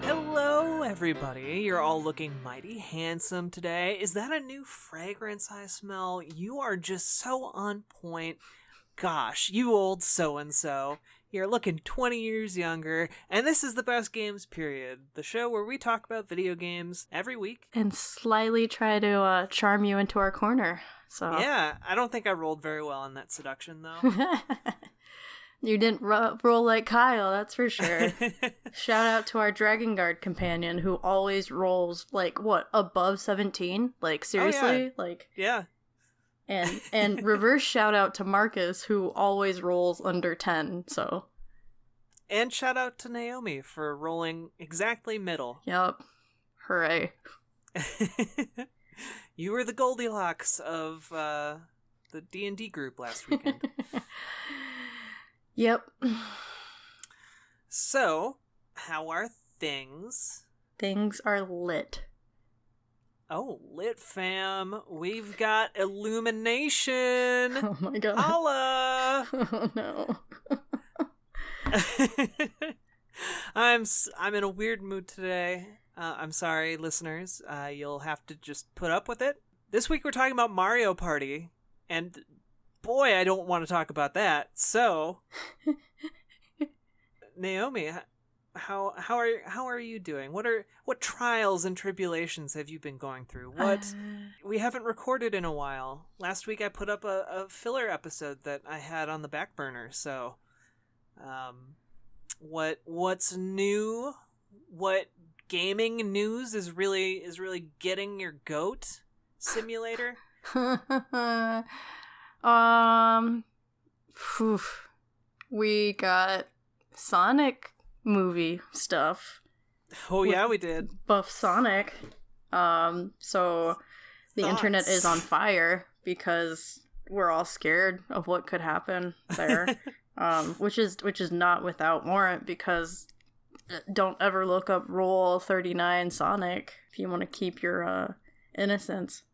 Hello, everybody. You're all looking mighty handsome today. Is that a new fragrance I smell? You are just so on point. Gosh, you old so-and-so. You're looking 20 years younger, and this is the Best Games Period, the show where we talk about video games every week. And slyly try to charm you into our corner. So Yeah, I don't think I rolled very well on that seduction, though. You didn't roll like Kyle, that's for sure. Shout out to our Dragon Guard companion who always rolls, like, what, above 17? Like, seriously? Oh, yeah. Like, Yeah. And reverse shout out to Marcus who always rolls under 10, so. And shout out to Naomi for rolling exactly middle. Yep. Hooray. You were the Goldilocks of the D&D group last weekend. Yep. So, how are things? Things are lit. Oh, lit fam. We've got Illumination. Oh my god. Holla! Oh no. I'm in a weird mood today. I'm sorry, listeners. You'll have to just put up with it. This week we're talking about Mario Party, and boy, I don't want to talk about that. So, Naomi, how are you doing? What trials and tribulations have you been going through? We haven't recorded in a while. Last week I put up a filler episode that I had on the back burner. So, what's new? What gaming news is really getting your goat? Simulator? We got Sonic movie stuff. Oh yeah, we did. Buff Sonic. So the Thoughts? internet is on fire because we're all scared of what could happen there. Which is not without warrant, because don't ever look up Rule 39 Sonic if you want to keep your innocence.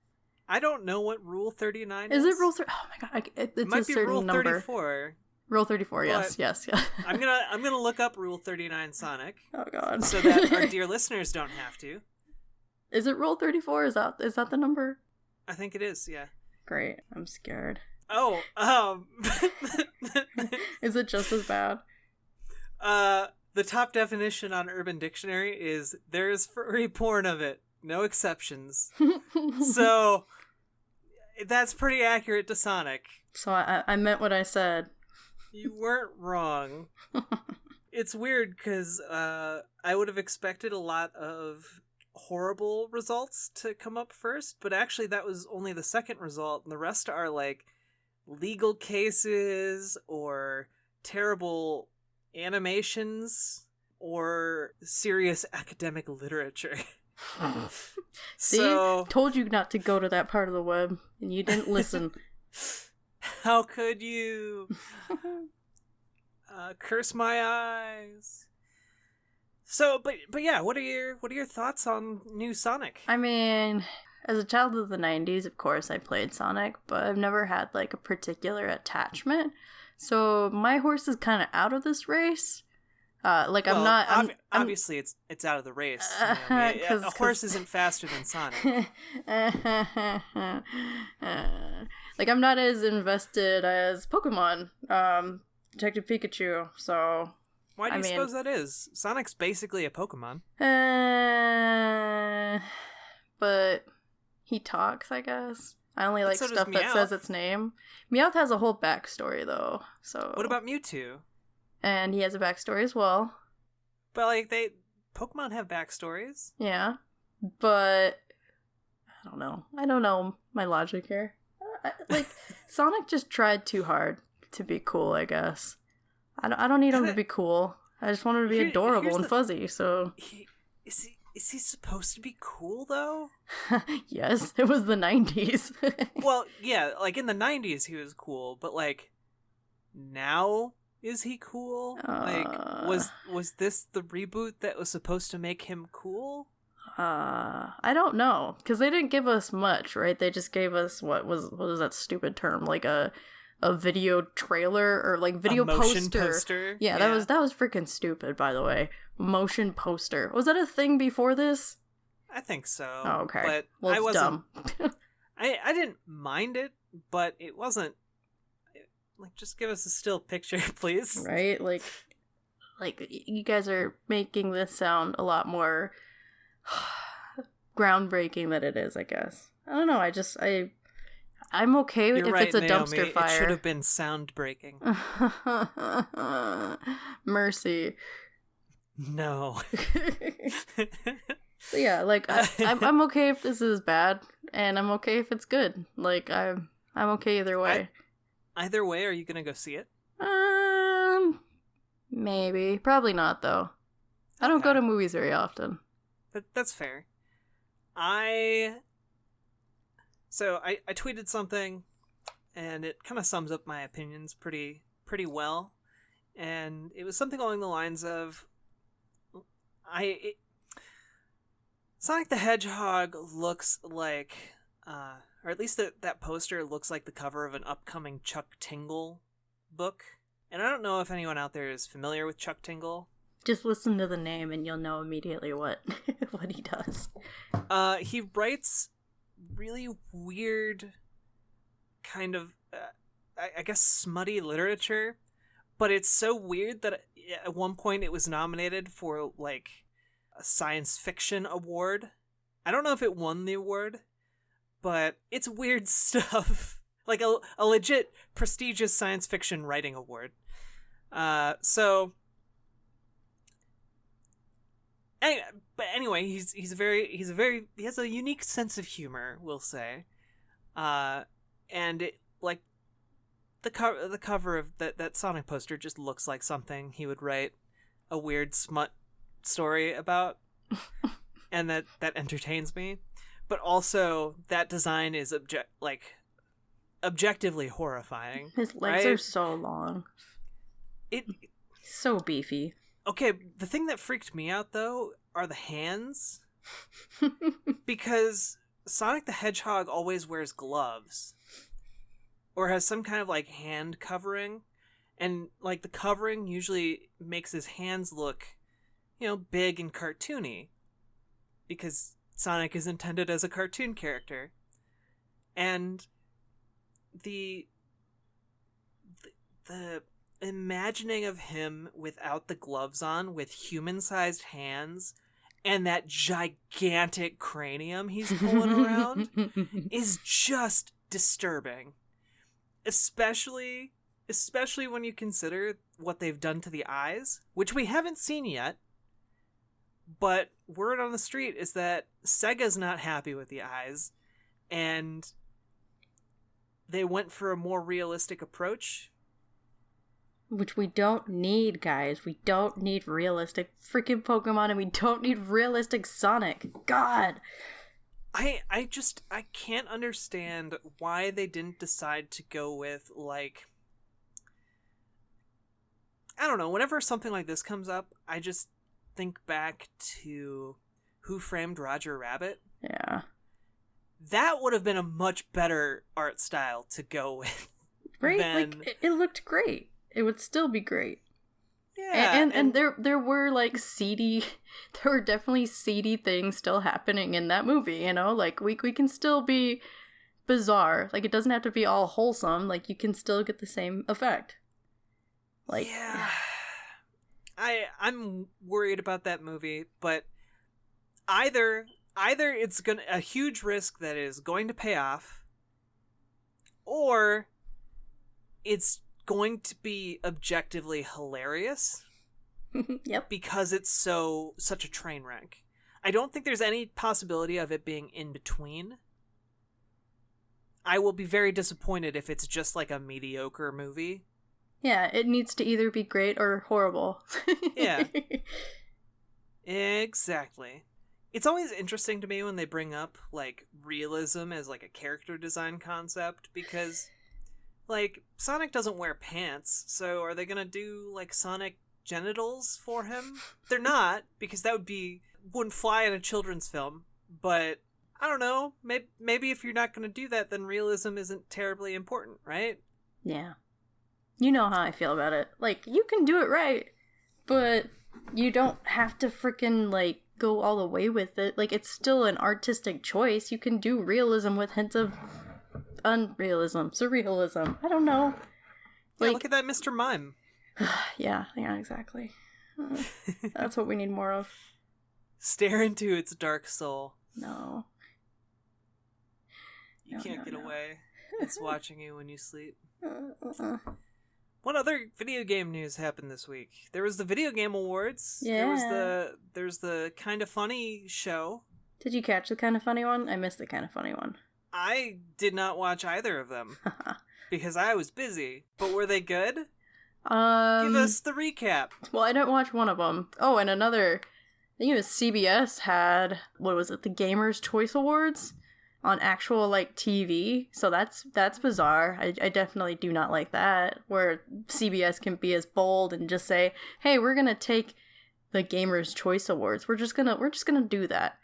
I don't know what Rule 39 is. It Rule 30? Oh my god, it's it might a be certain Rule number. 34. Rule 34, yes. I'm gonna look up Rule 39 Sonic. Oh god. So that our dear listeners don't have to. Is it Rule 34? Is that the number? I think it is, yeah. Great. I'm scared. Oh, Is it just as bad? The top definition on Urban Dictionary is there is furry porn of it. No exceptions. So that's pretty accurate to Sonic. So I meant what I said. You weren't wrong. It's weird because I would have expected a lot of horrible results to come up first, but actually that was only the second result, and the rest are like legal cases or terrible animations or serious academic literature. See? So, told you not to go to that part of the web, and you didn't listen. How could you? Curse my eyes. So, but yeah, what are your thoughts on new Sonic? I mean, as a child of the 90s, of course, I played Sonic, but I've never had, like, a particular attachment. So my horse is kind of out of this race. Obviously, it's out of the race. A horse isn't faster than Sonic. Like, I'm not as invested as Pokemon, Detective Pikachu. So why do you suppose that is? Sonic's basically a Pokemon. But he talks, I guess. I only like stuff that Meowth. says its name. Meowth has a whole backstory, though. So what about Mewtwo? And he has a backstory as well. But like Pokemon have backstories. Yeah, but I don't know my logic here. Like Sonic just tried too hard to be cool, I guess. I don't need him to be cool. I just want him to be adorable and fuzzy. So is he supposed to be cool though? Yes, it was the 90s. Well, yeah, like in the 90s he was cool, but like now is he cool? Like was this the reboot that was supposed to make him cool? I don't know, because they didn't give us much, right? They just gave us what was that stupid term, like a a video trailer or like video a motion poster. Yeah, that was freaking stupid, by the way. Motion poster. Was that a thing before this? I think so. Oh, okay. But well, I wasn't dumb. I didn't mind it, but it wasn't like, just give us a still picture, please. Right? Like you guys are making this sound a lot more groundbreaking than it is, I guess. I don't know. I'm okay with if it's a Naomi. dumpster fire. It should have been sound breaking. Mercy. No. So yeah, like I'm okay if this is bad, and I'm okay if it's good. Like I'm okay either way. Either way, are you gonna go see it? Maybe. Probably not though. I don't go to movies very often. That's fair. I tweeted something, and it kind of sums up my opinions pretty well, and it was something along the lines of, Sonic the Hedgehog looks like, or at least that poster looks like the cover of an upcoming Chuck Tingle book, and I don't know if anyone out there is familiar with Chuck Tingle. Just listen to the name and you'll know immediately what he does. He writes really weird, kind of, I guess, smutty literature, but it's so weird that at one point it was nominated for, like, a science fiction award. I don't know if it won the award, but it's weird stuff. Like a legit prestigious science fiction writing award. So... But anyway, he has a unique sense of humor, we'll say, and it, like, the cover of that Sonic poster just looks like something he would write a weird smut story about, and that entertains me. But also, that design is objectively horrifying. His legs are so long. So beefy. Okay, the thing that freaked me out, though, are the hands. Because Sonic the Hedgehog always wears gloves. Or has some kind of, like, hand covering. And, like, the covering usually makes his hands look, big and cartoony. Because Sonic is intended as a cartoon character. And the imagining of him without the gloves on, with human-sized hands, and that gigantic cranium he's pulling around is just disturbing. Especially when you consider what they've done to the eyes, which we haven't seen yet. But word on the street is that Sega's not happy with the eyes, and they went for a more realistic approach. Which we don't need, guys. We don't need realistic freaking Pokemon, and we don't need realistic Sonic. God! I can't understand why they didn't decide to go with, like... I don't know, whenever something like this comes up, I just think back to Who Framed Roger Rabbit. Yeah. That would have been a much better art style to go with. Right? Like, it looked great. It would still be great. Yeah. And there were, like, there were definitely seedy things still happening in that movie, Like, we can still be bizarre. Like, it doesn't have to be all wholesome. Like, you can still get the same effect. Like, yeah. I'm worried about that movie, but either it's a huge risk that is going to pay off, or it's going to be objectively hilarious. Yep. Because it's such a train wreck. I don't think there's any possibility of it being in between. I will be very disappointed if it's just like a mediocre movie. Yeah, it needs to either be great or horrible. Yeah. Exactly. It's always interesting to me when they bring up, like, realism as, like, a character design concept, because, like, Sonic doesn't wear pants, so are they gonna do, like, Sonic genitals for him? They're not, because that wouldn't fly in a children's film, but I don't know, maybe if you're not gonna do that, then realism isn't terribly important, right? Yeah. You know how I feel about it. Like, you can do it right, but you don't have to freaking, like, go all the way with it. Like, it's still an artistic choice. You can do realism with hints of unrealism, surrealism. I don't know. Like, yeah, look at that Mr. Mime. Yeah, exactly. That's what we need more of. Stare into its dark soul. No. You can't get away. It's watching you when you sleep. What other video game news happened this week? There was the Video Game Awards. Yeah. There's the Kind of Funny show. Did you catch the Kind of Funny one? I missed the Kind of Funny one. I did not watch either of them because I was busy. But were they good? Give us the recap. Well, I didn't watch one of them. Oh, and another, I think it was CBS had, what was it, the Gamers' Choice Awards on actual, like, TV. So that's bizarre. I definitely do not like that, where CBS can be as bold and just say, hey, we're gonna take the Gamers' Choice Awards. We're just gonna do that.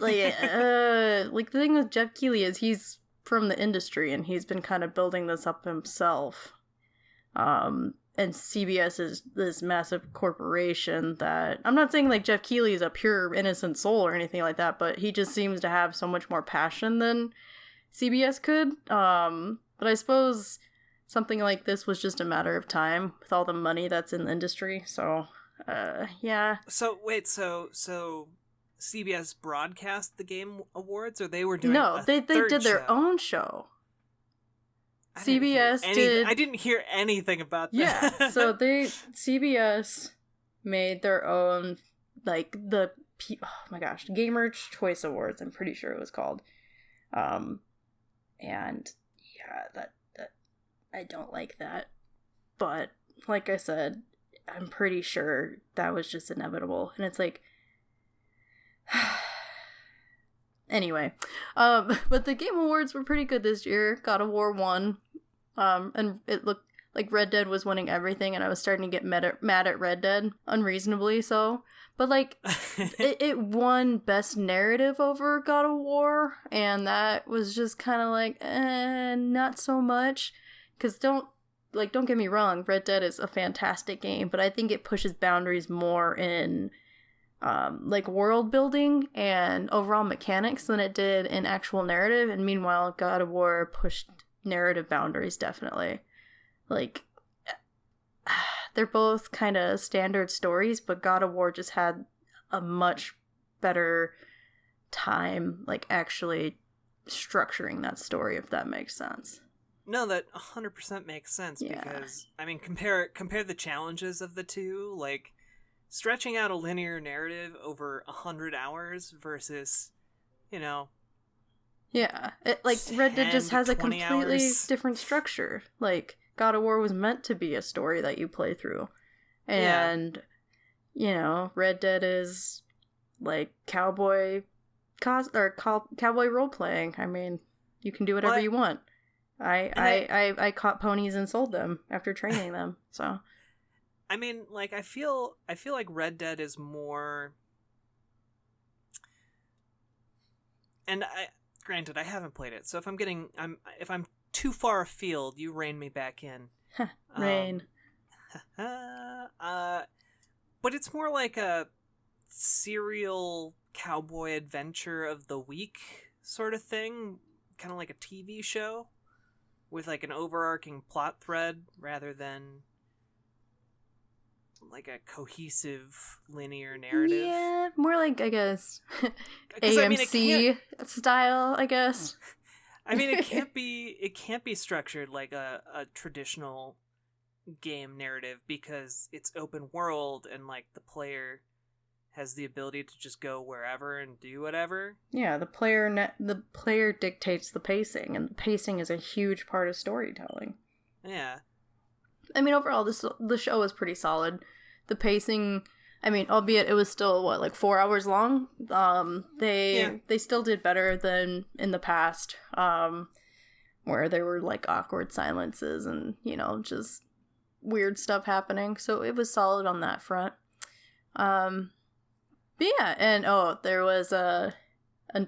Like the thing with Jeff Keighley is he's from the industry and he's been kind of building this up himself. And CBS is this massive corporation that, I'm not saying like Jeff Keighley is a pure innocent soul or anything like that, but he just seems to have so much more passion than CBS could. But I suppose something like this was just a matter of time with all the money that's in the industry. So, yeah. So wait, so CBS broadcast the Game Awards, or they were doing they did their own show. CBS did. I didn't hear anything about that. Yeah, so CBS made their own, like, oh my gosh, Gamer Choice Awards, I'm pretty sure it was called. And yeah, that I don't like that. But like I said, I'm pretty sure that was just inevitable. And it's like, anyway, but the Game Awards were pretty good this year. God of War won, and it looked like Red Dead was winning everything, and I was starting to get mad at Red Dead, unreasonably so. But like, it won Best Narrative over God of War, and that was just kind of like, not so much. Because don't get me wrong, Red Dead is a fantastic game, but I think it pushes boundaries more in like world building and overall mechanics than it did in actual narrative. And meanwhile, God of War pushed narrative boundaries, definitely. Like, they're both kind of standard stories, but God of War just had a much better time, like, actually structuring that story, if that makes sense. No, that 100% makes sense, yeah. Because, I mean, compare the challenges of the two, like, stretching out a linear narrative over 100 hours versus, you know... Yeah, Red Dead just has a completely different structure. Like, God of War was meant to be a story that you play through. And, you know, Red Dead is, like, cowboy role-playing. I mean, you can do whatever you want. I caught ponies and sold them after training them, so... I mean, like, I feel like Red Dead is more... And granted, I haven't played it, so if I'm too far afield, you rein me back in. Rain. But it's more like a serial cowboy adventure of the week sort of thing, kind of like a TV show with like an overarching plot thread rather than like a cohesive linear narrative. Yeah, more like, I guess, AMC style, I guess. I mean, it can't be structured like a traditional game narrative because it's open world and like the player has the ability to just go wherever and do whatever. Yeah, the player dictates the pacing, and the pacing is a huge part of storytelling. Yeah. I mean, overall, the show was pretty solid. The pacing, I mean, albeit it was still, like 4 hours long, they still did better than in the past, where there were, like, awkward silences and, you know, just weird stuff happening. So it was solid on that front. But yeah, and there was a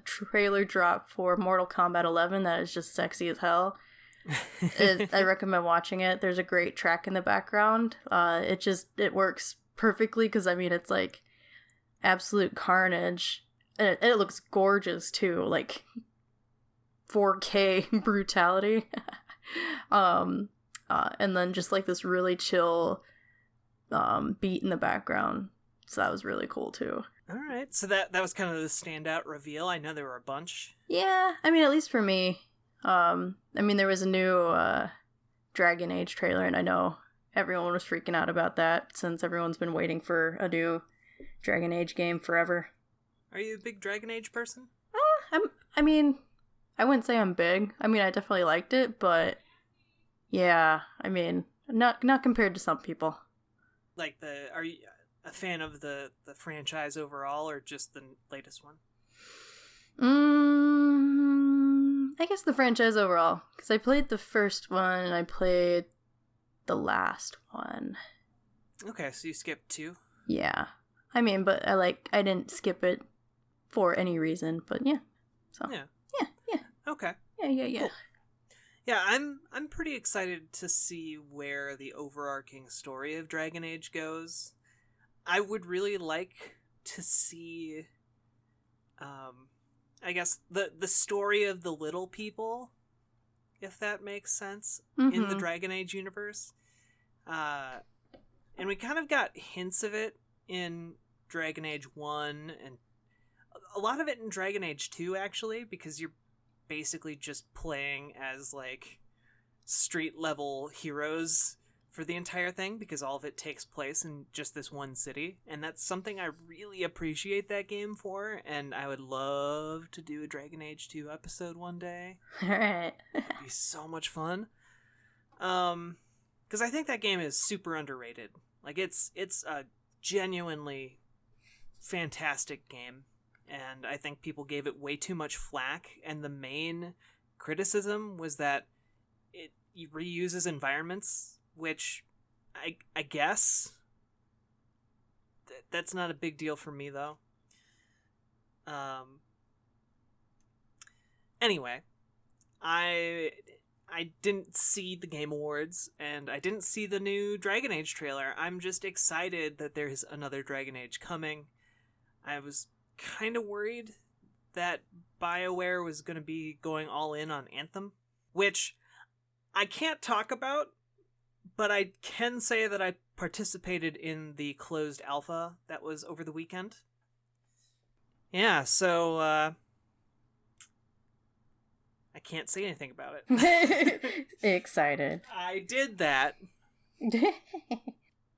trailer drop for Mortal Kombat 11 that is just sexy as hell. I recommend watching it. There's a great track in the background. It works perfectly because I mean it's like absolute carnage, and it looks gorgeous too, like 4K brutality. And then just like this really chill beat in the background. So that was really cool too. All right, so that was kind of the standout reveal. I know there were a bunch. Yeah, I mean, at least for me. I mean, there was a new Dragon Age trailer, and I know everyone was freaking out about that since everyone's been waiting for a new Dragon Age game forever. Are you a big Dragon Age person? I mean, I wouldn't say I'm big. I mean, I definitely liked it, but yeah, I mean, not compared to some people. Like are you a fan of the franchise overall, or just the latest one? I guess the franchise overall, because I played the first one and I played the last one. Okay, so you skipped 2. Yeah, I mean, but I didn't skip it for any reason, but yeah. So yeah. Okay. Yeah. Cool. Yeah, I'm pretty excited to see where the overarching story of Dragon Age goes. I would really like to see, I guess, the story of the little people, if that makes sense, in the Dragon Age universe. And we kind of got hints of it in Dragon Age 1, and a lot of it in Dragon Age 2, actually, because you're basically just playing as, like, street-level heroes for the entire thing, because all of it takes place in just this one city, and that's something I really appreciate that game for, and I would love to do a Dragon Age 2 episode one day. Alright. It'd be so much fun. Because I think that game is super underrated. Like, it's a genuinely fantastic game, and I think people gave it way too much flack, and the main criticism was that it reuses environments, which I guess that's not a big deal for me, though. Anyway, I didn't see the Game Awards, and I didn't see the new Dragon Age trailer. I'm just excited that there's another Dragon Age coming. I was kind of worried that BioWare was going to be going all in on Anthem, which I can't talk about, but I can say that I participated in the closed alpha that was over the weekend. Yeah, so I can't say anything about it. Excited. I did that.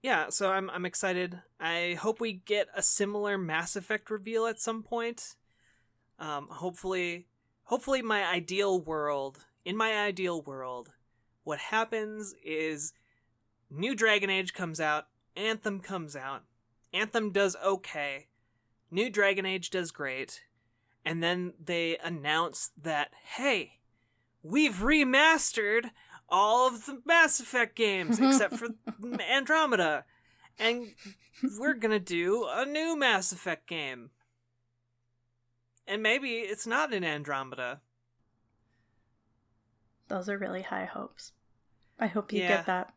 Yeah, so I'm excited. I hope we get a similar Mass Effect reveal at some point. Hopefully in my ideal world, what happens is new Dragon Age comes out, Anthem comes out, Anthem does okay, new Dragon Age does great, and then they announce that, hey, we've remastered all of the Mass Effect games except for Andromeda, and we're gonna do a new Mass Effect game. And maybe it's not in Andromeda. Those are really high hopes. I hope you get that.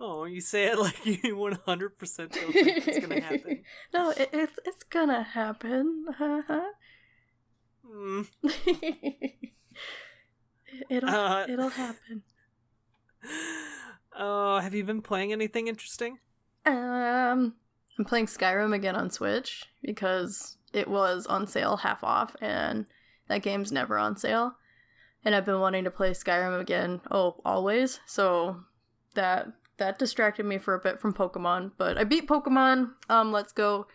Oh, you say it like you 100% don't think it's gonna happen. No, it's gonna happen. It'll happen. Oh, have you been playing anything interesting? I'm playing Skyrim again on Switch because it was on sale half off, and that game's never on sale. And I've been wanting to play Skyrim again, always. So that distracted me for a bit from Pokemon, but I beat Pokemon Let's Go,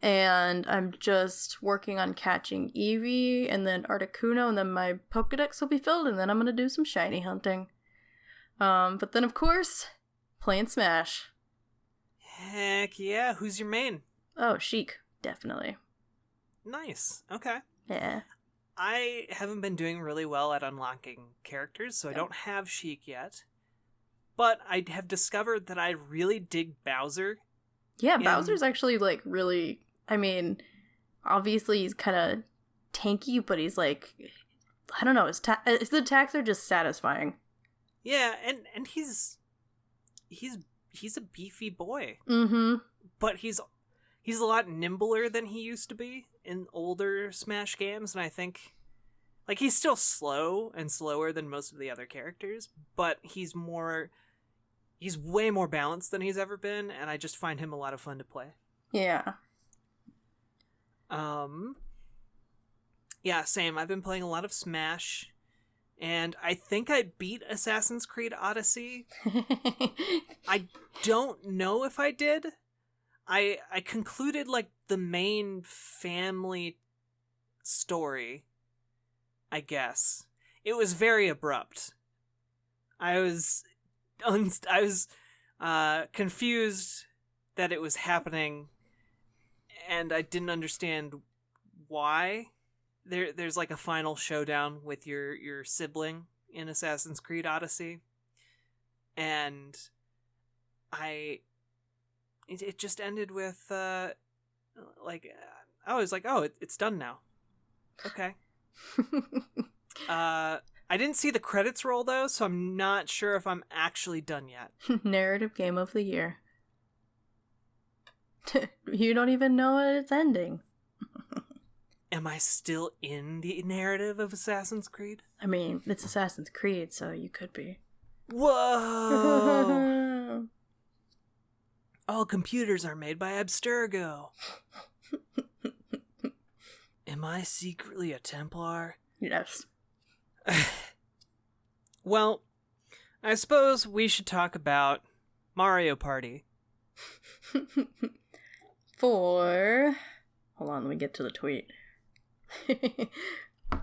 and I'm just working on catching Eevee and then Articuno, and then my Pokedex will be filled, and then I'm gonna do some shiny hunting. But then of course, playing Smash. Heck yeah, who's your main? Oh, Sheik, definitely. Nice, okay. Yeah. I haven't been doing really well at unlocking characters, so I don't have Sheik yet. But I have discovered that I really dig Bowser. Yeah, Bowser's actually, like, really... I mean, obviously he's kind of tanky, but he's, like I don't know, his attacks are just satisfying. Yeah, and he's a beefy boy. Mm-hmm. But he's a lot nimbler than he used to be in older Smash games, and I think like he's still slow and slower than most of the other characters, but he's way more balanced than he's ever been, and I just find him a lot of fun to play. Yeah. Yeah, same. I've been playing a lot of Smash, and I think I beat Assassin's Creed Odyssey. I don't know if I did. I concluded, like, the main family story, I guess. It was very abrupt. I was confused that it was happening, and I didn't understand why. There's like a final showdown with your sibling in Assassin's Creed Odyssey, and it just ended with like I was like, oh, it's done now. Okay. I didn't see the credits roll though, so I'm not sure if I'm actually done yet. Narrative game of the year. You don't even know it's ending. Am I still in the narrative of Assassin's Creed? I mean, it's Assassin's Creed, so you could be. Whoa! All computers are made by Abstergo. Am I secretly a Templar? Yes. Well, I suppose we should talk about Mario Party. Hold on, let me get to the tweet.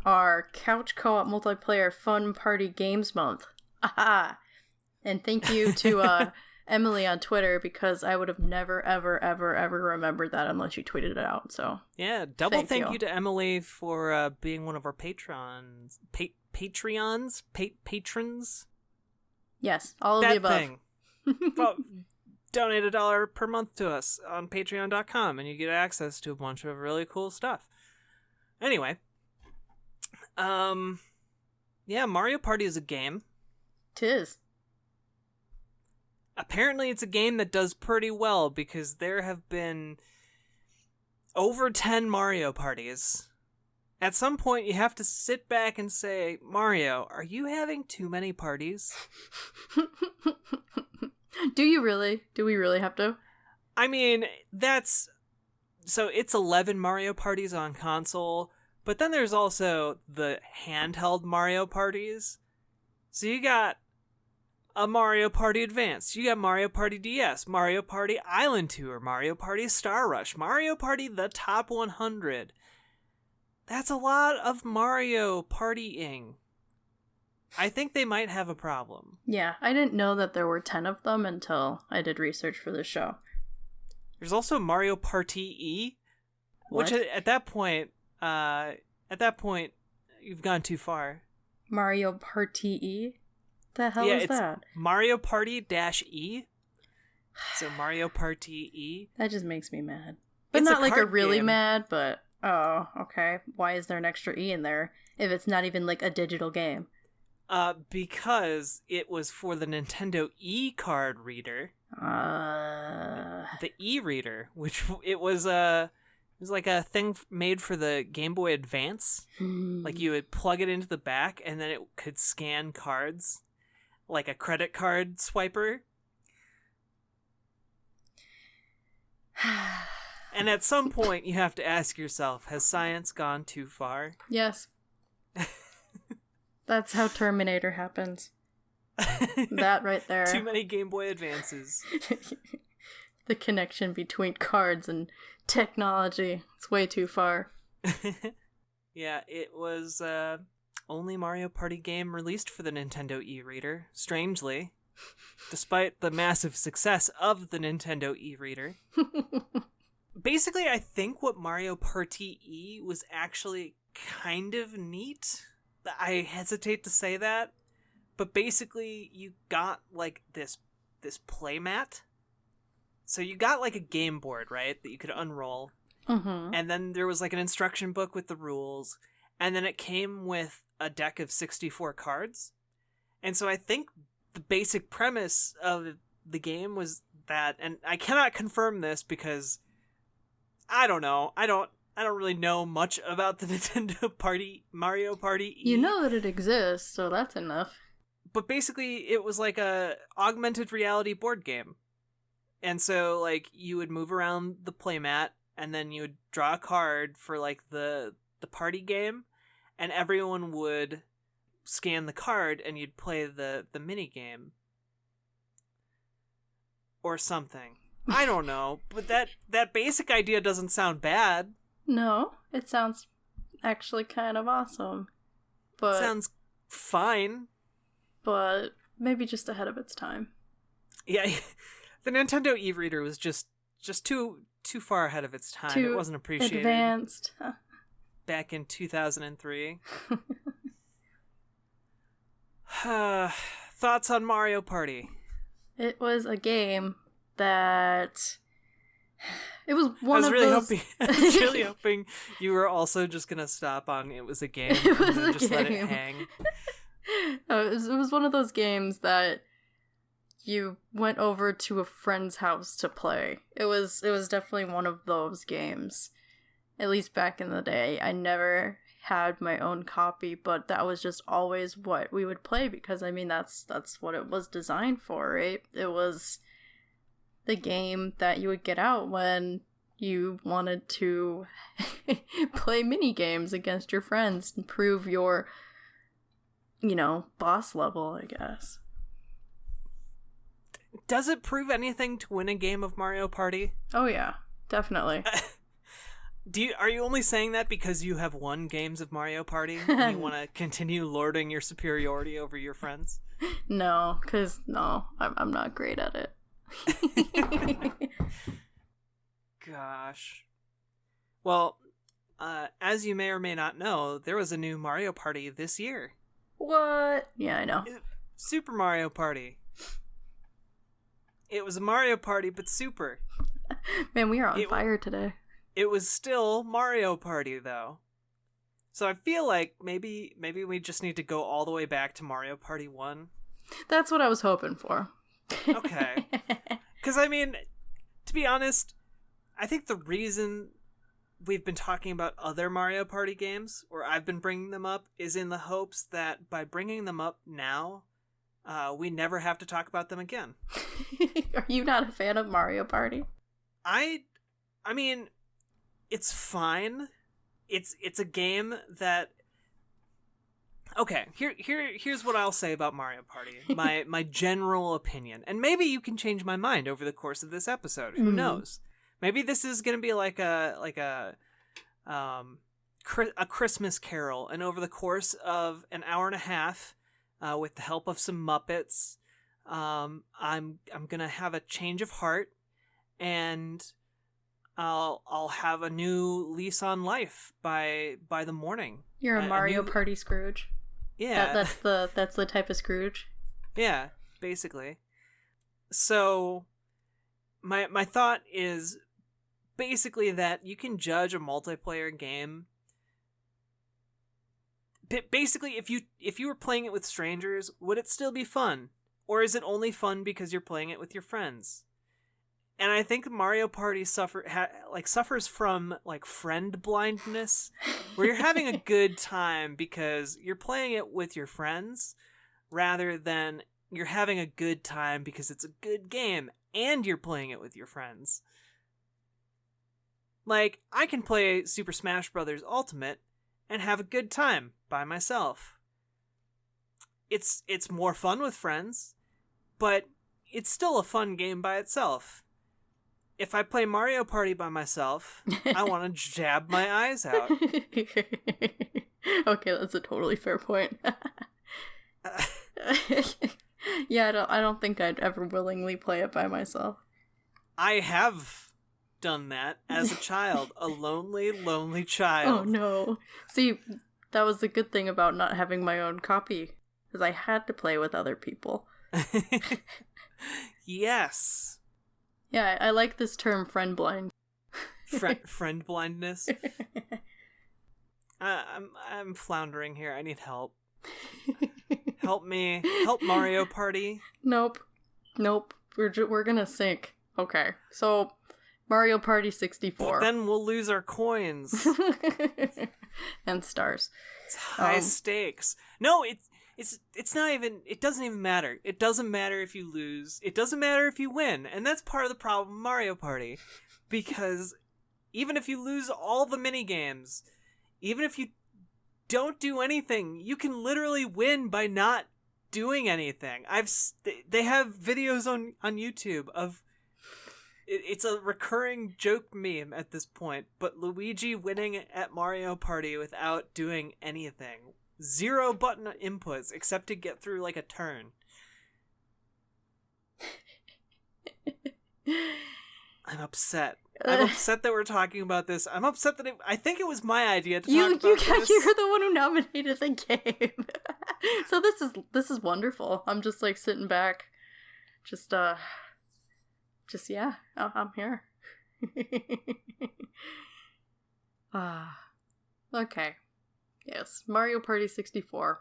Our couch co-op multiplayer fun party games month. Aha! And thank you to Emily on Twitter, because I would have never, ever, ever, ever remembered that unless you tweeted it out. So yeah, double thank you to Emily for being one of our patrons. Patrons? Yes, all of the above. Thing. Well, donate $1 per month to us on patreon.com and you get access to a bunch of really cool stuff. Anyway, yeah, Mario Party is a game. 'Tis. Apparently it's a game that does pretty well, because there have been over 10 Mario parties. At some point you have to sit back and say, Mario, are you having too many parties? Do you really? Do we really have to? I mean, so it's 11 Mario parties on console, but then there's also the handheld Mario parties. So you got a Mario Party Advance, you got Mario Party DS, Mario Party Island Tour, Mario Party Star Rush, Mario Party The Top 100. That's a lot of Mario partying. I think they might have a problem. Yeah, I didn't know that there were 10 of them until I did research for this show. There's also Mario Party E, which at that point, you've gone too far. Mario Party E? The hell is that? Mario Party -E. So Mario Party E. That just makes me mad. But not like a really game. Mad, but oh, okay. Why is there an extra E in there if it's not even like a digital game? Because it was for the Nintendo e-card reader. The e-reader, which it was like a thing made for the Game Boy Advance. Like you would plug it into the back and then it could scan cards like a credit card swiper. And at some point you have to ask yourself, has science gone too far? Yes. That's how Terminator happens. That right there. Too many Game Boy Advances. The connection between cards and technology. It's way too far. Yeah, it was only Mario Party game released for the Nintendo e-reader, strangely, despite the massive success of the Nintendo e-reader. Basically, I think what Mario Party E was actually kind of neat. I hesitate to say that, but basically you got like this playmat. So you got like a game board, right, that you could unroll. Mm-hmm. And then there was like an instruction book with the rules, and then it came with a deck of 64 cards. And so I think the basic premise of the game was that, and I cannot confirm this because I don't know. I don't really know much about the Nintendo Mario Party. You know that it exists, so that's enough. But basically, it was like a augmented reality board game. And so, like, you would move around the playmat, and then you would draw a card for, like, the party game, and everyone would scan the card, and you'd play the mini game. Or something. I don't know, but that basic idea doesn't sound bad. No, it sounds actually kind of awesome. But sounds fine. But maybe just ahead of its time. Yeah, the Nintendo e-reader was just too far ahead of its time. It wasn't appreciated. Advanced. Back in 2003. Thoughts on Mario Party? It was a game that... It was one of those... I was really hoping you were also just going to stop on it was a game It was and a just let it game. hang. It was one of those games that you went over to a friend's house to play. It was definitely one of those games. At least back in the day. I never had my own copy, but that was just always what we would play because, I mean, that's what it was designed for, right? It was the game that you would get out when you wanted to play mini games against your friends and prove your, boss level, I guess. Does it prove anything to win a game of Mario Party? Oh yeah, definitely. Are you only saying that because you have won games of Mario Party and you want to continue lording your superiority over your friends? No, I'm not great at it. Gosh. Well, as you may or may not know, there was a new Mario Party this year. What? Yeah, I know. Super Mario Party. It was a Mario Party, but super. Man, we are on fire today. It was still Mario Party, though. So I feel like maybe we just need to go all the way back to Mario Party 1. That's what I was hoping for. Okay. Because, I mean, to be honest, I think the reason we've been talking about other Mario Party games, or I've been bringing them up, is in the hopes that by bringing them up now, we never have to talk about them again. Are you not a fan of Mario Party? I mean, it's fine. It's a game that... Okay, here's what I'll say about Mario Party. My general opinion. And maybe you can change my mind over the course of this episode. Who knows? Maybe this is going to be like a Christmas Carol, and over the course of an hour and a half, with the help of some Muppets, I'm going to have a change of heart, and I'll have a new lease on life by the morning. You're a Mario Party Scrooge. Yeah, that's the type of Scrooge. Yeah, basically. So, my thought is basically that you can judge a multiplayer game. Basically, if you were playing it with strangers, would it still be fun, or is it only fun because you're playing it with your friends? And I think Mario Party suffers from like friend blindness, where you're having a good time because you're playing it with your friends, rather than you're having a good time because it's a good game and you're playing it with your friends. Like, I can play Super Smash Bros. Ultimate and have a good time by myself. It's more fun with friends, but it's still a fun game by itself. If I play Mario Party by myself, I want to jab my eyes out. Okay, that's a totally fair point. Yeah, I don't think I'd ever willingly play it by myself. I have done that as a child. A lonely child. Oh no. See, that was the good thing about not having my own copy, because I had to play with other people. Yes. Yeah, I like this term friend blind. Friend blindness. I'm floundering here. I need help. Help me. Help Mario Party. Nope. We're gonna sink. Okay, so Mario Party 64. But then we'll lose our coins. And stars. It's high stakes. No, it's not even. It doesn't even matter. It doesn't matter if you lose. It doesn't matter if you win, and that's part of the problem with Mario Party, because even if you lose all the mini games, even if you don't do anything, you can literally win by not doing anything. They have videos on YouTube of. It's a recurring joke meme at this point, but Luigi winning at Mario Party without doing anything. 0 button inputs except to get through like a turn. I'm upset. I'm upset that we're talking about this. I'm upset that I think it was my idea to talk about this. You're the one who nominated the game. So this is wonderful. I'm just like sitting back, just yeah, I'm here. Okay. Yes, Mario Party 64.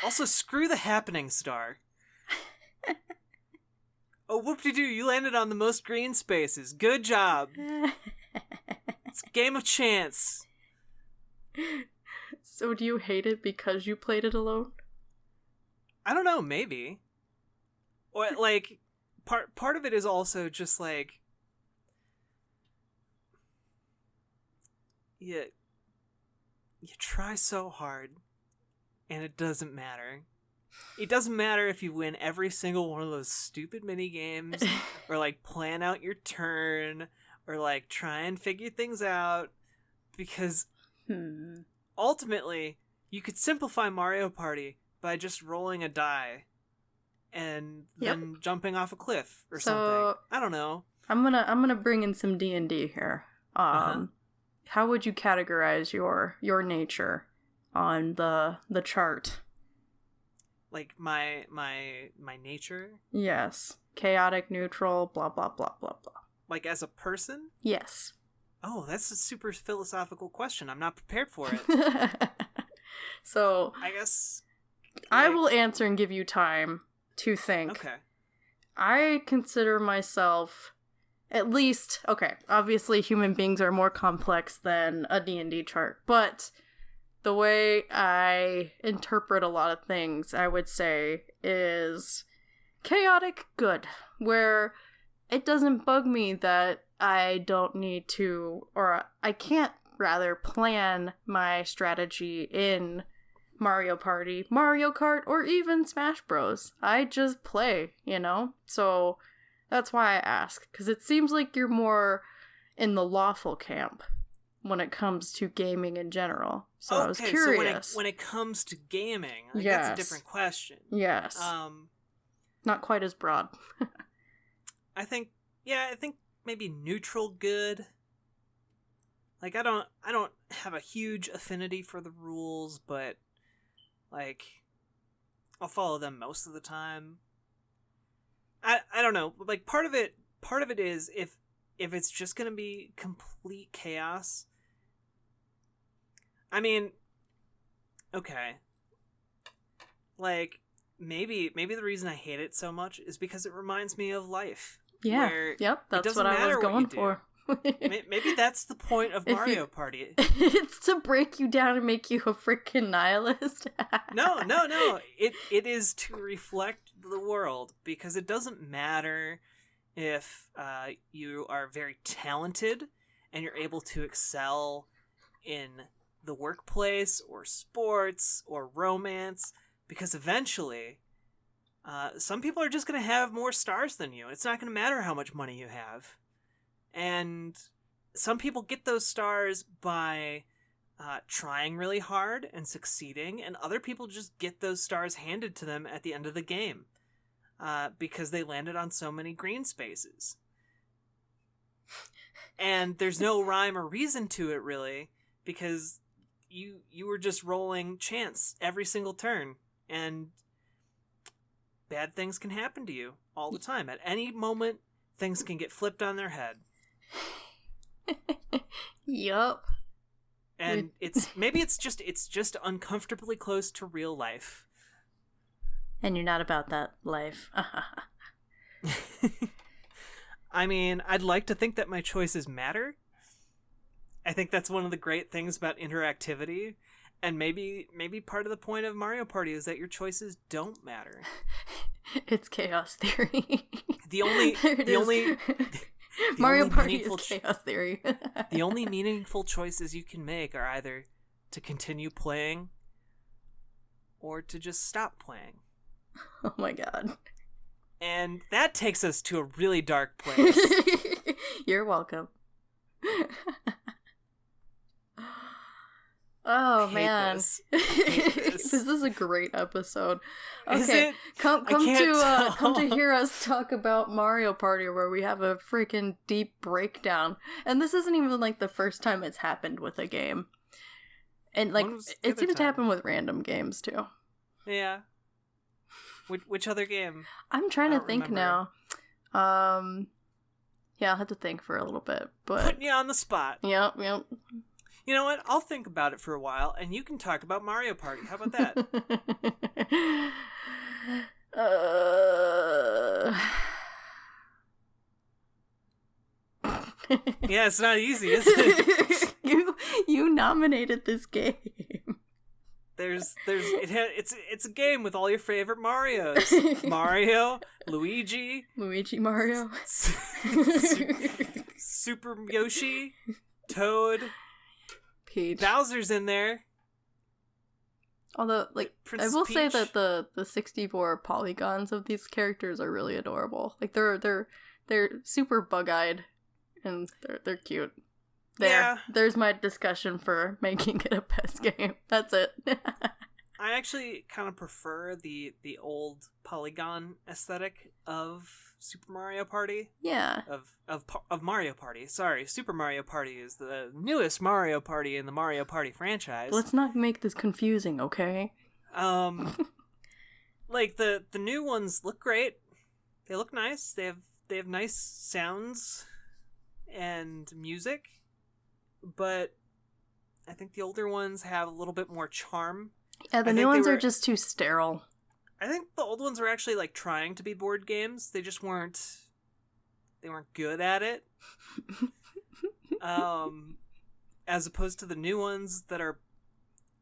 Also, screw the happening star. Oh, whoop-de-doo, you landed on the most green spaces. Good job. It's a game of chance. So do you hate it because you played it alone? I don't know, maybe. Or, like... Part of it is also just like you try so hard and it doesn't matter. It doesn't matter if you win every single one of those stupid mini games or like plan out your turn or like try and figure things out, because ultimately you could simplify Mario Party by just rolling a die and then jumping off a cliff or something. I don't know. I'm gonna bring in some D&D here. How would you categorize your nature on the chart? Like my nature? Yes. Chaotic, neutral, blah blah blah blah blah. Like as a person? Yes. Oh, that's a super philosophical question. I'm not prepared for it. So I guess I will answer and give you time to think. Okay. I consider myself at least, okay, obviously human beings are more complex than a D&D chart, but the way I interpret a lot of things, I would say, is chaotic good, where it doesn't bug me that I don't need to, or I can't rather plan my strategy in Mario Party, Mario Kart, or even Smash Bros. I just play, So that's why I ask, because it seems like you're more in the lawful camp when it comes to gaming in general. So I was curious. So when it comes to gaming, yes. That's a different question. Yes. Not quite as broad. I think maybe neutral good. Like I don't have a huge affinity for the rules, but like I'll follow them most of the time. I don't know. Like part of it is if it's just gonna be complete chaos. I mean, okay. Like maybe the reason I hate it so much is because it reminds me of life. Yeah. Yep. That's what I was going for. Maybe that's the point of Mario Party. It's to break you down and make you a freaking nihilist. No. It is to reflect the world, because it doesn't matter if you are very talented and you're able to excel in the workplace or sports or romance, because eventually some people are just going to have more stars than you. It's not going to matter how much money you have. And some people get those stars by trying really hard and succeeding, and other people just get those stars handed to them at the end of the game because they landed on so many green spaces. And there's no rhyme or reason to it, really, because you were just rolling chance every single turn, and bad things can happen to you all the time. At any moment, things can get flipped on their head. Yup. And it's just uncomfortably close to real life. And you're not about that life. I mean, I'd like to think that my choices matter. I think that's one of the great things about interactivity. And maybe part of the point of Mario Party is that your choices don't matter. It's chaos theory. The only Mario Party is chaos theory. The only meaningful choices you can make are either to continue playing or to just stop playing. Oh my god. And that takes us to a really dark place. You're welcome. Oh man, this is a great episode. Okay, come to hear us talk about Mario Party, where we have a freaking deep breakdown. And this isn't even like the first time it's happened with a game, and like it seems to happen with random games too. Yeah. Which other game? I'm trying to think now. Yeah, I'll have to think for a little bit. But putting you on the spot. Yep. You know what? I'll think about it for a while, and you can talk about Mario Party. How about that? Yeah, it's not easy, is it? You nominated this game. It's a game with all your favorite Marios. Mario, Luigi, Mario, Super Yoshi, Toad, Peach. Bowser's in there. Although, like, Princess I will Peach. say that the 64 polygons of these characters are really adorable. Like, they're super bug-eyed, and they're cute. There's my discussion for making it a best game. That's it. I actually kind of prefer the old polygon aesthetic of Super Mario Party. Yeah. Of Mario Party. Sorry, Super Mario Party is the newest Mario Party in the Mario Party franchise. Let's not make this confusing, okay? Like the new ones look great. They look nice. They have nice sounds and music. But I think the older ones have a little bit more charm. Yeah, the new ones are just too sterile. I think the old ones were actually like trying to be board games. They just weren't good at it. As opposed to the new ones that are,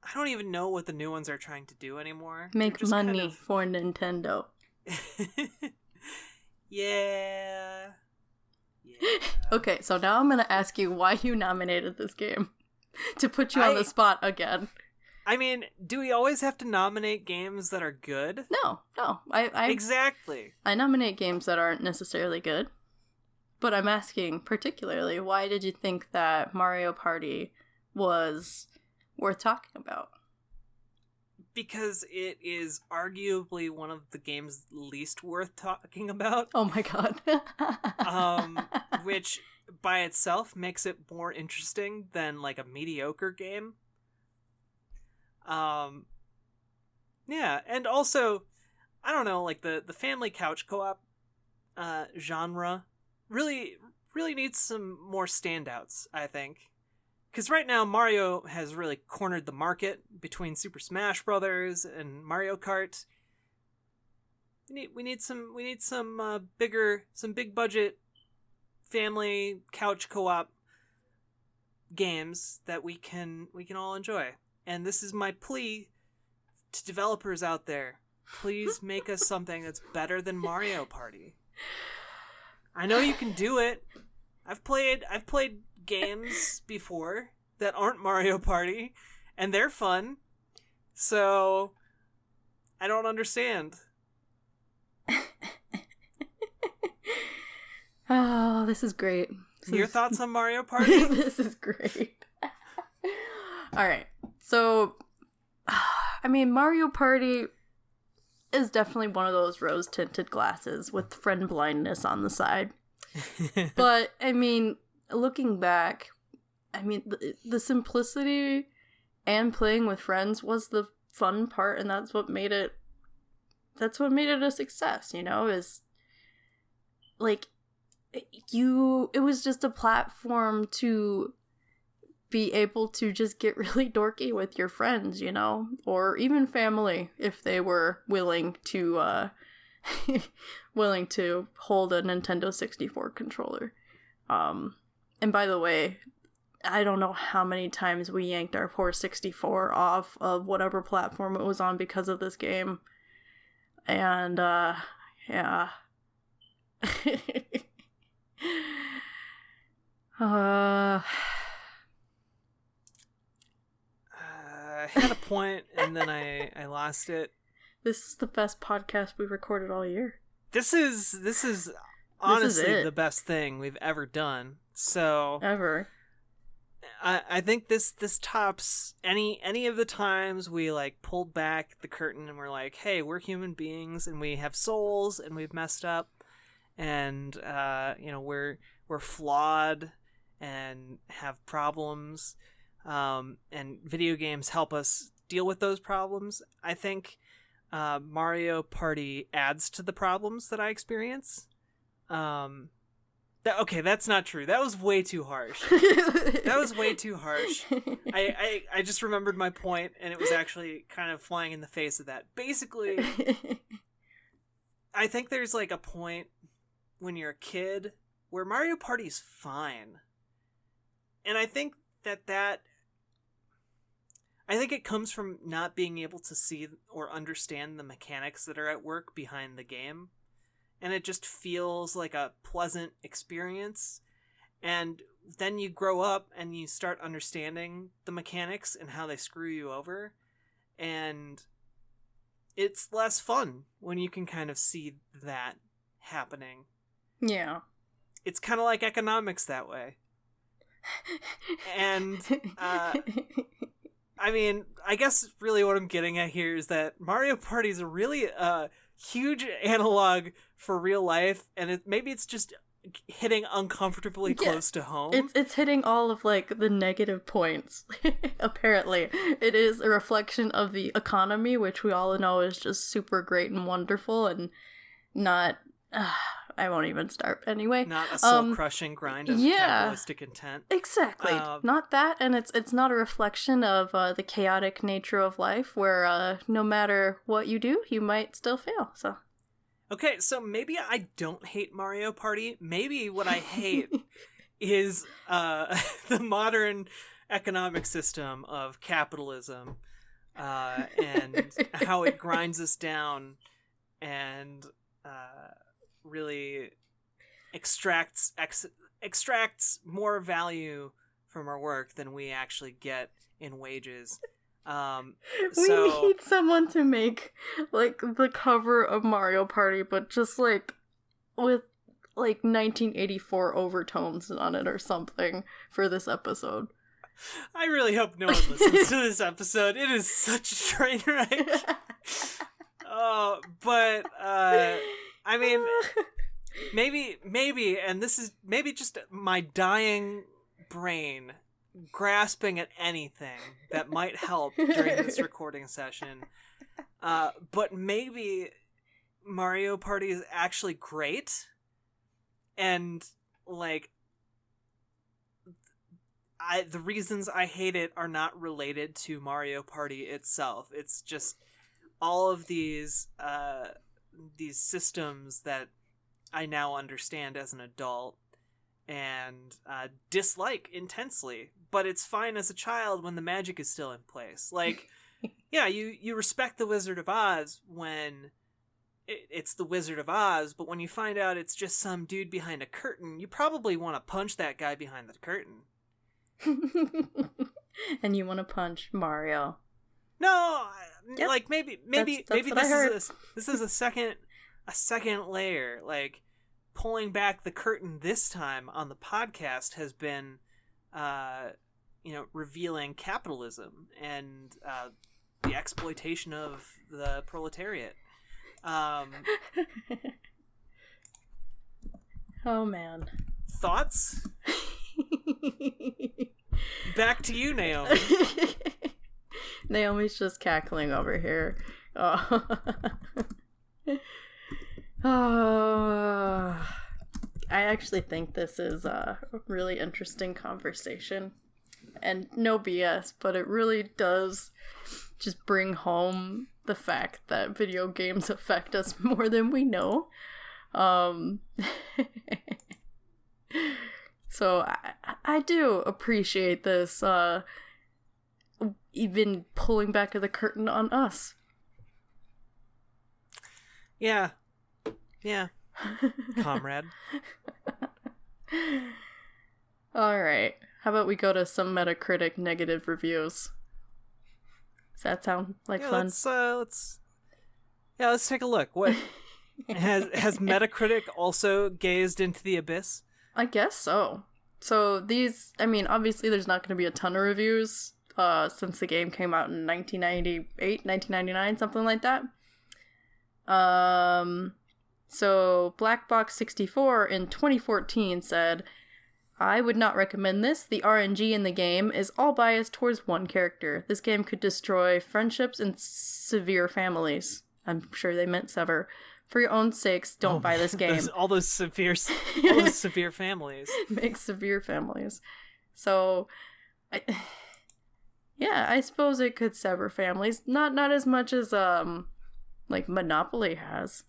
I don't even know what the new ones are trying to do anymore. Make money for Nintendo. Yeah. Okay, so now I'm gonna ask you why you nominated this game. To put you on the spot again. I mean, do we always have to nominate games that are good? No. Exactly. I nominate games that aren't necessarily good. But I'm asking particularly, why did you think that Mario Party was worth talking about? Because it is arguably one of the games least worth talking about. Oh my god. Which by itself makes it more interesting than like a mediocre game. Yeah, and also, I don't know, like the family couch co-op genre really needs some more standouts, I think. Because right now, Mario has really cornered the market between Super Smash Brothers and Mario Kart. We need some big budget family couch co-op games that we can all enjoy. And this is my plea to developers out there. Please make us something that's better than Mario Party. I know you can do it. I've played games before that aren't Mario Party, and they're fun. So I don't understand. Oh, this is great. Your thoughts on Mario Party? This is great. Alright, so, I mean, Mario Party is definitely one of those rose-tinted glasses with friend blindness on the side. But, I mean, looking back, I mean, the simplicity and playing with friends was the fun part, and that's what made it a success, you know, is, like, it was just a platform to be able to just get really dorky with your friends, you know, or even family if they were willing to willing to hold a Nintendo 64 controller. And by the way, I don't know how many times we yanked our poor 64 off of whatever platform it was on because of this game. And yeah. I had a point and then I lost it. This is the best podcast we recorded all year. This is honestly the best thing we've ever done. So ever. I think this tops any of the times we like pulled back the curtain and we're like, hey, we're human beings and we have souls and we've messed up and you know, we're flawed and have problems, and video games help us deal with those problems. I think Mario Party adds to the problems that I experience. Okay, that's not true. That was way too harsh. That was way too harsh. I just remembered my point, and it was actually kind of flying in the face of that. Basically, I think there's like a point when you're a kid where Mario Party's fine. And I think I think it comes from not being able to see or understand the mechanics that are at work behind the game. And it just feels like a pleasant experience. And then you grow up and you start understanding the mechanics and how they screw you over. And it's less fun when you can kind of see that happening. Yeah. It's kind of like economics that way. And, I mean, I guess really what I'm getting at here is that Mario Party is a really huge analog for real life, and maybe it's just hitting uncomfortably close to home. It's hitting all of like the negative points. Apparently, it is a reflection of the economy, which we all know is just super great and wonderful, and not. I won't even start anyway. Not a soul-crushing grind of capitalistic intent. Exactly. Not that, and it's not a reflection of the chaotic nature of life, where no matter what you do, you might still fail. So. Okay, so maybe I don't hate Mario Party. Maybe what I hate is the modern economic system of capitalism and how it grinds us down and really extracts more value from our work than we actually get in wages. We need someone to make like the cover of Mario Party, but just like with like 1984 overtones on it or something for this episode. I really hope no one listens to this episode. It is such a train wreck. But I mean, maybe, and this is maybe just my dying brain grasping at anything that might help during this recording session. But maybe Mario Party is actually great, and like the reasons I hate it are not related to Mario Party itself. It's just all of these systems that I now understand as an adult and dislike intensely, but it's fine as a child when the magic is still in place. Like, yeah, you respect the Wizard of Oz when it's the Wizard of Oz, but when you find out it's just some dude behind a curtain, you probably want to punch that guy behind the curtain. And you want to punch Mario. No, yep. Like maybe this is a second layer. Like pulling back the curtain this time on the podcast has been, revealing capitalism and the exploitation of the proletariat. Oh man. Thoughts? Back to you, Naomi. Naomi's just cackling over here. I actually think this is a really interesting conversation. And no BS, but it really does just bring home the fact that video games affect us more than we know. So I do appreciate this, even pulling back of the curtain on us. Yeah. Comrade. Alright, how about we go to some Metacritic negative reviews? Does that sound like fun? Let's take a look. What has Metacritic also gazed into the abyss? I guess so. So these, I mean, obviously there's not going to be a ton of reviews since the game came out in 1998, 1999, something like that. So Blackbox64 in 2014 said, I would not recommend this. The RNG in the game is all biased towards one character. This game could destroy friendships and severe families. I'm sure they meant sever. For your own sakes, don't buy this game. all those severe families. Make severe families. So, I suppose it could sever families. Not as much as like Monopoly has.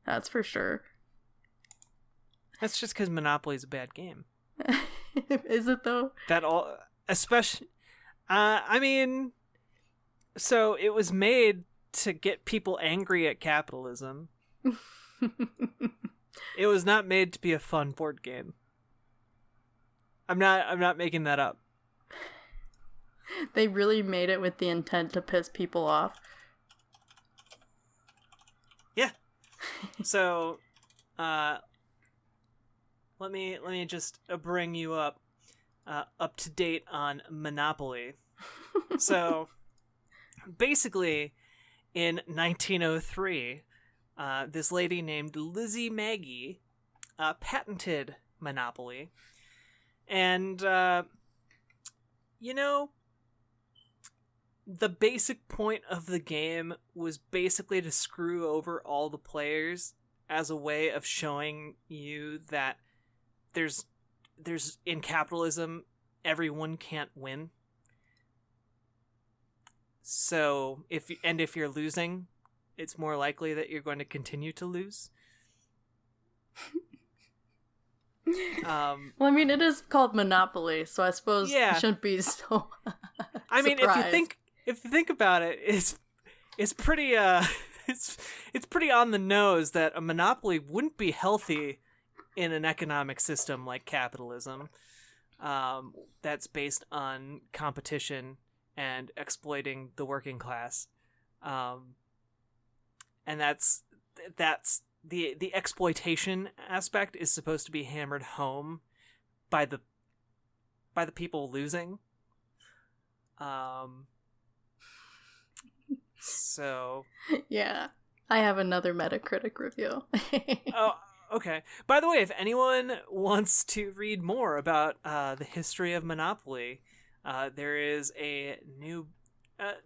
That's for sure. That's just because Monopoly's a bad game. Is it though? Especially, I mean, so it was made to get people angry at capitalism. It was not made to be a fun board game. I'm not making that up. They really made it with the intent to piss people off. Yeah. So, let me just bring you up to date on Monopoly. So, basically, in 1903, this lady named Lizzie Maggie patented Monopoly, and the basic point of the game was basically to screw over all the players as a way of showing you that there's in capitalism, everyone can't win. So if you're losing, it's more likely that you're going to continue to lose. Well, I mean, it is called Monopoly, so I suppose you shouldn't be so I mean, if you think about it, it's pretty it's pretty on the nose that a monopoly wouldn't be healthy in an economic system like capitalism, that's based on competition and exploiting the working class, and that's the exploitation aspect is supposed to be hammered home by the people losing. So yeah, I have another Metacritic review. Oh, okay. By the way, if anyone wants to read more about the history of Monopoly, there is a new,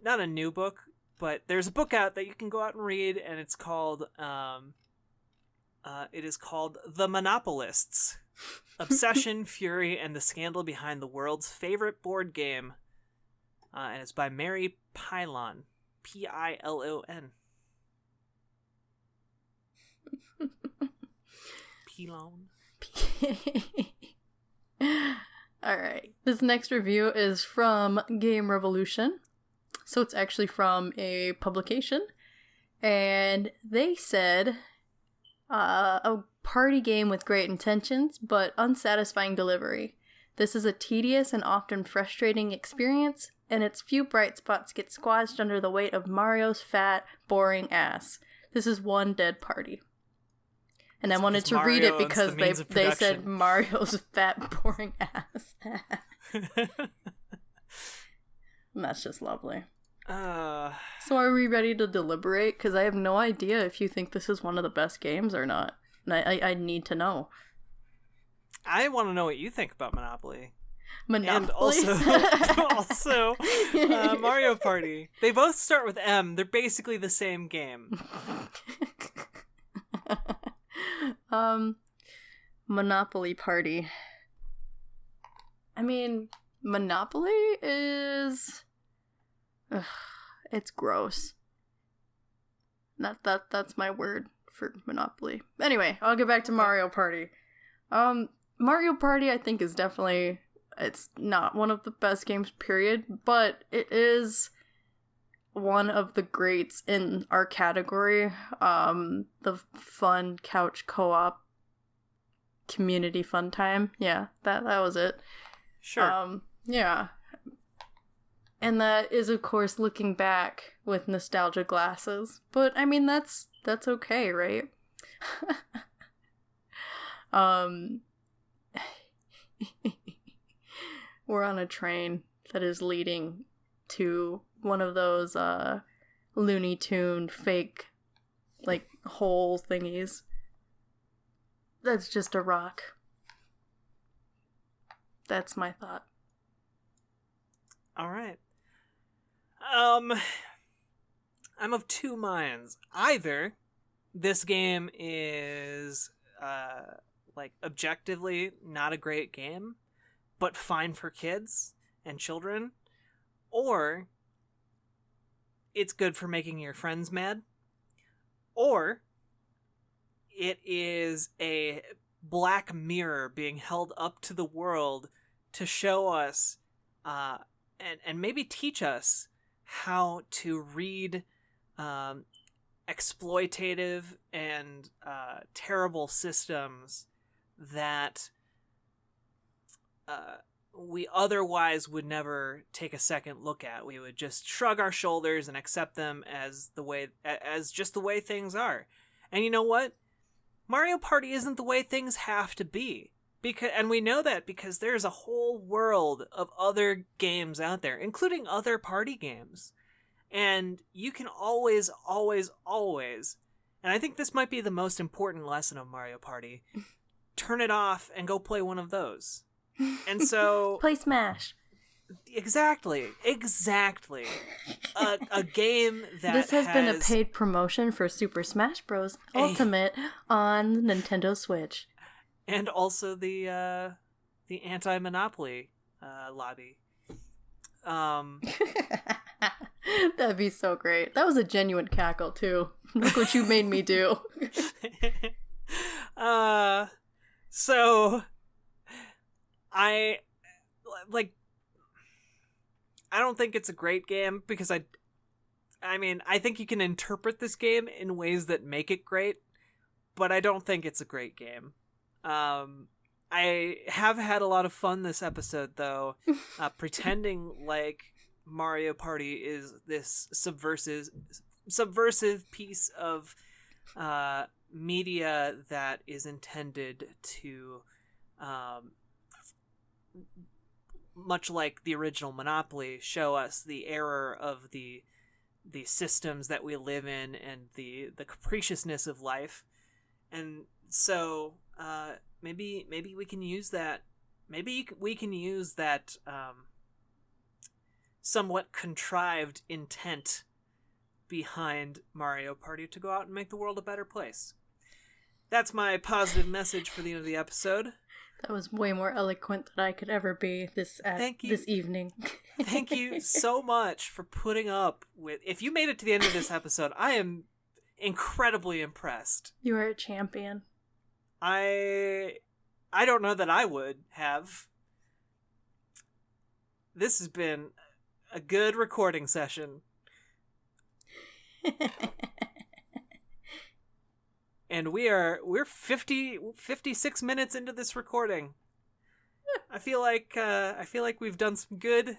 not a new book, but there's a book out that you can go out and read, and it's called, it is called The Monopolists: Obsession, Fury, and the Scandal Behind the World's Favorite Board Game, and it's by Mary Pilon. Pilon. Pilon. Alright. This next review is from Game Revolution. So it's actually from a publication. And they said, a party game with great intentions, but unsatisfying delivery. This is a tedious and often frustrating experience, and its few bright spots get squashed under the weight of Mario's fat, boring ass. This is one dead party. And I wanted to read it because they said Mario's fat, boring ass. And that's just lovely. So are we ready to deliberate? Because I have no idea if you think this is one of the best games or not. And I need to know. I want to know what you think about Monopoly. Monopoly? And also Mario Party. They both start with M. They're basically the same game. Monopoly Party. I mean, Monopoly is... Ugh, it's gross. That's my word for Monopoly. Anyway, I'll get back to Mario Party. Mario Party, I think, is definitely... It's not one of the best games, period, but it is one of the greats in our category. The fun couch co-op community fun time. Yeah, that was it. Sure. Yeah. And that is, of course, looking back with nostalgia glasses. But, I mean, that's okay, right? We're on a train that is leading to one of those Looney Tune fake, like, hole thingies. That's just a rock. That's my thought. All right. I'm of two minds. Either this game is like objectively not a great game, but fine for kids and children, or it's good for making your friends mad, or it is a black mirror being held up to the world to show us and maybe teach us how to read exploitative and terrible systems that we otherwise would never take a second look at. We would just shrug our shoulders and accept them as just the way things are. And you know what? Mario Party isn't the way things have to be. And we know that because there's a whole world of other games out there, including other party games. And you can always, always, always, and I think this might be the most important lesson of Mario Party, turn it off and go play one of those. And so... Play Smash. Exactly. A game that This has been a paid promotion for Super Smash Bros. Ultimate on Nintendo Switch. And also the anti-monopoly lobby. That'd be so great. That was a genuine cackle, too. Look what you made me do. So... I don't think it's a great game because I think you can interpret this game in ways that make it great, but I don't think it's a great game. I have had a lot of fun this episode, though, pretending like Mario Party is this subversive piece of media that is intended to, much like the original Monopoly, show us the error of the systems that we live in and the capriciousness of life. And so maybe we can use that. Maybe we can use that somewhat contrived intent behind Mario Party to go out and make the world a better place. That's my positive message for the end of the episode. That was way more eloquent than I could ever be this evening. Thank you so much for putting up with... If you made it to the end of this episode, I am incredibly impressed. You are a champion. I don't know that I would have. This has been a good recording session. And we're 56 minutes into this recording. I feel like we've done some good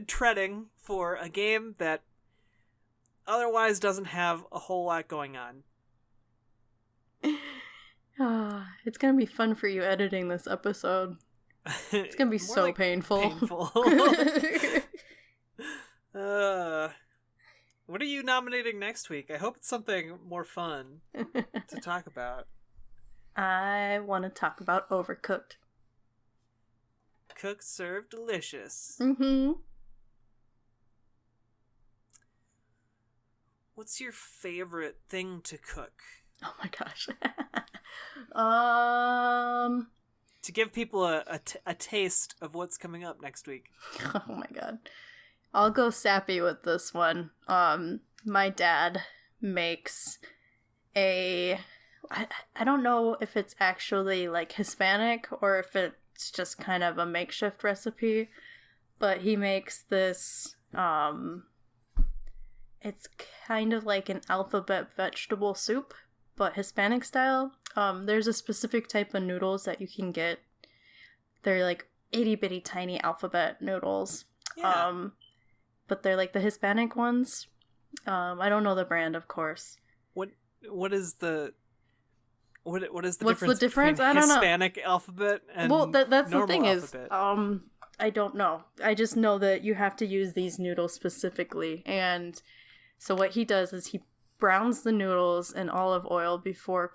treading for a game that otherwise doesn't have a whole lot going on. It's gonna be fun for you editing this episode. It's gonna be so painful. What are you nominating next week? I hope it's something more fun to talk about. I want to talk about Overcooked. Cook, serve, delicious. Mm-hmm. What's your favorite thing to cook? Oh my gosh. to give people a taste of what's coming up next week. Oh my god. I'll go sappy with this one. My dad makes I don't know if it's actually like Hispanic or if it's just kind of a makeshift recipe, but he makes this it's kind of like an alphabet vegetable soup, but Hispanic style. There's a specific type of noodles that you can get. They're like itty bitty tiny alphabet noodles. Yeah. But they're like the Hispanic ones. I don't know the brand, of course. What is the what is the What's difference? The difference? Between I don't know. Hispanic alphabet and that's the thing alphabet? Is, I don't know. I just know that you have to use these noodles specifically, and so what he does is he browns the noodles in olive oil before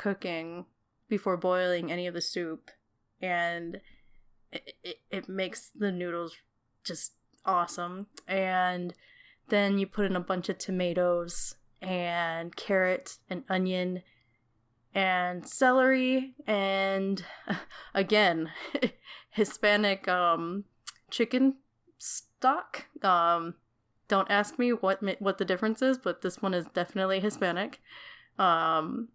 boiling any of the soup, and it makes the noodles just awesome. And then you put in a bunch of tomatoes and carrot and onion and celery and again Hispanic chicken stock. Don't ask me what the difference is, but this one is definitely Hispanic. And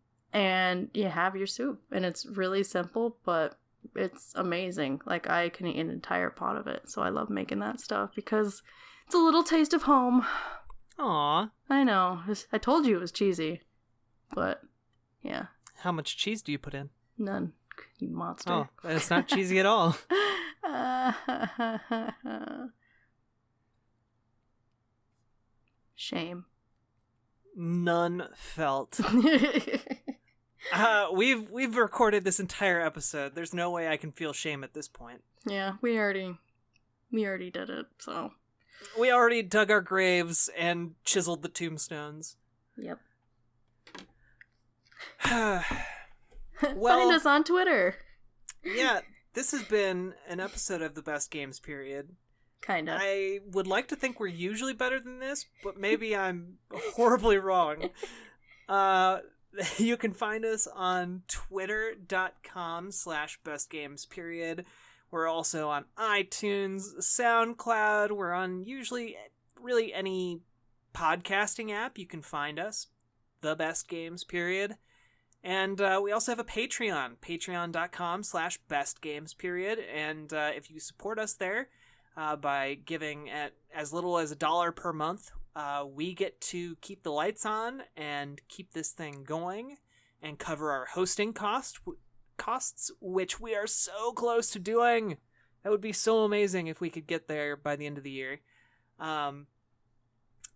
you have your soup, and it's really simple, but it's amazing. Like, I can eat an entire pot of it, so I love making that stuff because it's a little taste of home. Aw. I know. I told you it was cheesy, but yeah. How much cheese do you put in? None. You monster. Oh, it's not cheesy at all. Shame. None felt. We've recorded this entire episode. There's no way I can feel shame at this point. Yeah, we already did it, so. We already dug our graves and chiseled the tombstones. Yep. Well, find us on Twitter. Yeah, this has been an episode of the Best Games Period. Kinda. I would like to think we're usually better than this, but maybe I'm horribly wrong. You can find us on twitter.com/bestgamesperiod. We're also on iTunes, SoundCloud. We're on usually really any podcasting app. You can find us, The Best Games Period. And we also have a Patreon, patreon.com/bestgamesperiod. And if you support us there by giving at as little as $1 per month, we get to keep the lights on and keep this thing going and cover our hosting costs, which we are so close to doing. That would be so amazing if we could get there by the end of the year.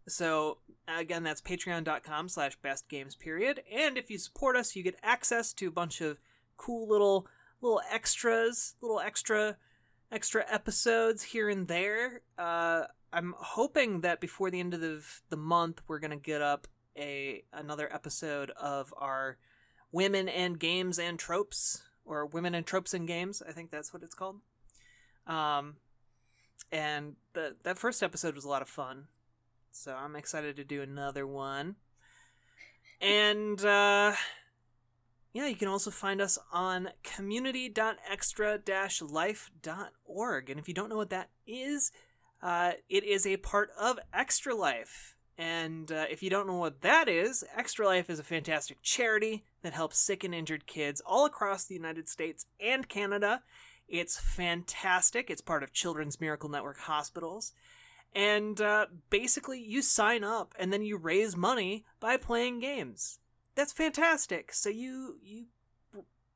So again, that's patreon.com/bestgamesperiod. And if you support us, you get access to a bunch of cool little extras, little extra episodes here and there. I'm hoping that before the end of the month, we're going to get up another episode of our Women and Games and Tropes, or Women and Tropes and Games. I think that's what it's called. And that first episode was a lot of fun. So I'm excited to do another one. And, yeah, you can also find us on community.extra-life.org. And if you don't know what that is, it is a part of Extra Life. And if you don't know what that is, Extra Life is a fantastic charity that helps sick and injured kids all across the United States and Canada. It's fantastic. It's part of Children's Miracle Network Hospitals. And basically, you sign up and then you raise money by playing games. That's fantastic. So you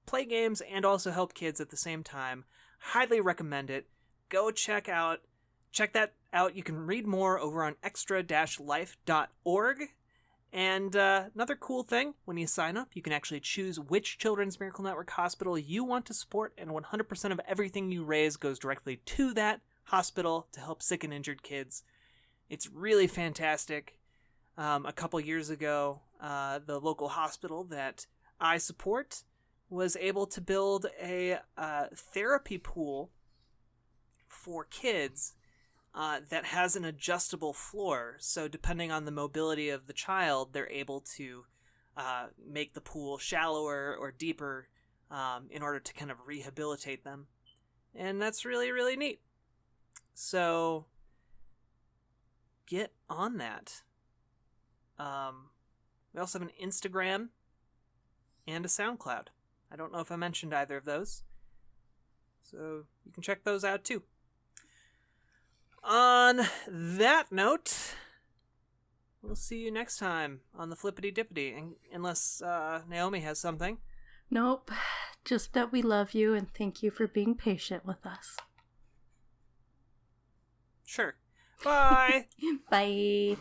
play games and also help kids at the same time. Highly recommend it. Go check that out. You can read more over on extra-life.org. And another cool thing, when you sign up, you can actually choose which Children's Miracle Network hospital you want to support, and 100% of everything you raise goes directly to that hospital to help sick and injured kids. It's really fantastic. A couple years ago, the local hospital that I support was able to build a therapy pool for kids that has an adjustable floor. So depending on the mobility of the child, they're able to make the pool shallower or deeper in order to kind of rehabilitate them. And that's really, really neat. So get on that. We also have an Instagram and a SoundCloud. I don't know if I mentioned either of those. So you can check those out too. On that note, we'll see you next time on the Flippity Dippity, unless Naomi has something. Nope. Just that we love you and thank you for being patient with us. Sure. Bye. Bye.